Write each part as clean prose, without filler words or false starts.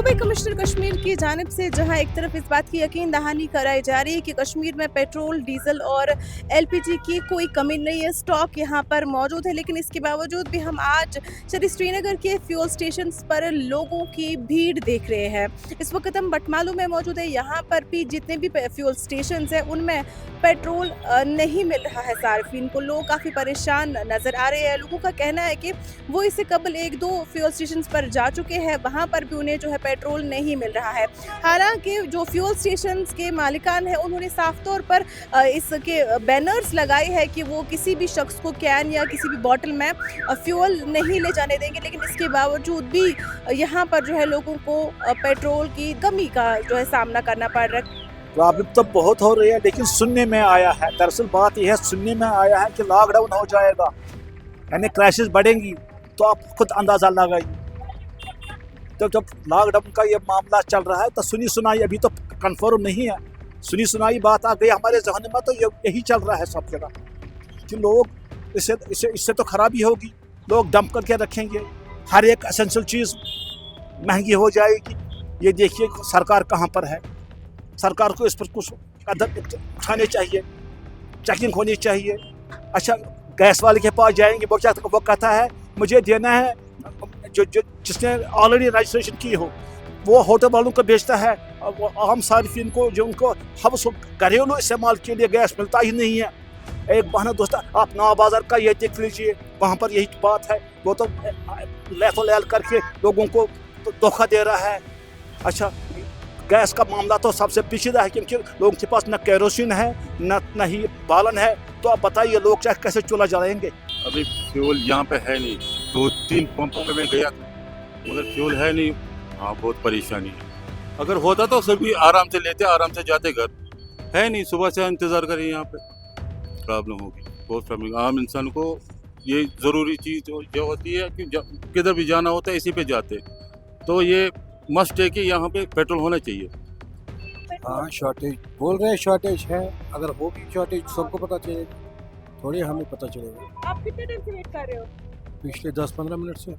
सूबाई कमिश्नर कश्मीर की जानिब से जहां एक तरफ इस बात की यकीन दहानी कराई जा रही है कि कश्मीर में पेट्रोल, डीजल और एलपीजी की कोई कमी नहीं है, स्टॉक यहां पर मौजूद है, लेकिन इसके बावजूद भी हम आज श्रीनगर के फ्यूल स्टेशन पर लोगों की भीड़ देख रहे हैं। इस वक्त हम बटमालू में मौजूद है, यहाँ पर भी जितने भी फ्यूल स्टेशन हैं उनमें पेट्रोल नहीं मिल रहा है सार्फिन को। लोग काफ़ी परेशान नज़र आ रहे हैं। लोगों का कहना है कि वो इससे कबल 1-2 फ्यूल स्टेशन पर जा चुके हैं, वहाँ पर भी उन्हें जो है पेट्रोल नहीं मिल रहा है। हालांकि जो फ्यूल स्टेशन के मालिकान हैं उन्होंने साफ तौर पर इसके बैनर्स लगाए हैं कि वो किसी भी शख्स को कैन या किसी भी बॉटल में फ्यूल नहीं ले जाने देंगे, लेकिन इसके बावजूद भी यहाँ पर जो है लोगों को पेट्रोल की कमी का जो है सामना करना पड़ रहा है। प्रॉब्लम तो बहुत हो रही है, लेकिन सुनने में आया है, दरअसल बात यह है, सुनने में आया है कि लॉकडाउन हो जाएगा, यानी क्रैशेस बढ़ेंगी। तो आप खुद अंदाज़ा लगाइए, तो जब लॉकडाउन का ये मामला चल रहा है तो सुनी सुनाई अभी तो कंफर्म नहीं है, सुनी सुनाई बात आ गई हमारे जहन में, तो यही चल रहा है सब जगह कि लोग इससे तो खराबी होगी, लोग डंप करके रखेंगे, हर एक एसेंशियल चीज़ महंगी हो जाएगी। ये देखिए सरकार कहाँ पर है, सरकार को इस पर कुछ कदम उठाने चाहिए, चेकिंग होनी चाहिए। अच्छा, गैस वाले के पास जाएंगे, वो कहता है मुझे देना है, जो जिसने ऑलरेडी रजिस्ट्रेशन की हो, वो होटल वालों को बेचता है, वो आम सार्फिन को जो उनको हम घरेलू इस्तेमाल के लिए गैस मिलता ही नहीं है। एक बहाना दोस्त, आप नवा बाजार का ये देख लीजिए, वहाँ पर यही बात है, वो तो लैल करके लोगों को धोखा दे रहा है। अच्छा, गैस का मामला तो सबसे पेचीदा है, क्योंकि लोगों के पास न केरोसिन है न ही बालन है, तो आप बताइए लोग चाहे कैसे चूल्हा जलाएंगे। अभी फ्यूल यहाँ पे है नहीं, 2-3 पंपों पे मैं गया मगर फ्यूल है नहीं। हाँ, बहुत परेशानी है। अगर होता तो सभी आराम से लेते, आराम से जाते घर, है नहीं, सुबह से इंतज़ार करें, यहाँ पे प्रॉब्लम होगी, बहुत प्रॉब्लम। आम इंसान को ये ज़रूरी चीज़ जो होती है कि किधर भी जाना होता है इसी पे जाते, तो ये मस्ट है कि यहाँ पे पेट्रोल होना चाहिए। हाँ, शॉर्टेज बोल रहे हैं, शॉर्टेज है, अगर होगी शॉर्टेज सबको पता चलेगा, थोड़ी हमें पता चलेगा। आप कितने देर से वेट कर रहे हो? पिछले 10-15 मिनट से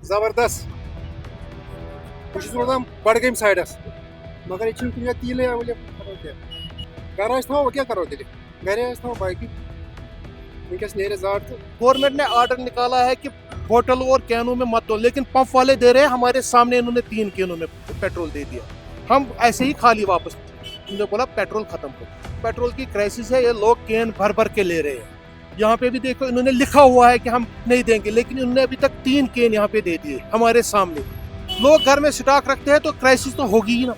जबरदस्त रोजान बडगम साइडस मगर ये तील अवेलेबल घर थो क्या करो तेल घर थो बाकी वनकस नेरे जाट। तो गवर्नमेंट ने ऑर्डर निकाला है कि बोतल और कैनों में मत दो, लेकिन पंप वाले दे रहे हैं, हमारे सामने इन्होंने 3 कैनों में पेट्रोल दे दिया, हम ऐसे ही खाली वापस। इन्होंने बोला पेट्रोल खत्म हो, पेट्रोल की क्राइसिस है, ये लोग कैन भर भर के ले रहे हैं। यहाँ पे भी देखो इन्होंने लिखा हुआ है कि हम नहीं देंगे, लेकिन इन्होंने अभी तक 3 कैन यहाँ पे दे दिए हमारे सामने। लोग घर में स्टॉक रखते हैं तो क्राइसिस तो होगी ही ना।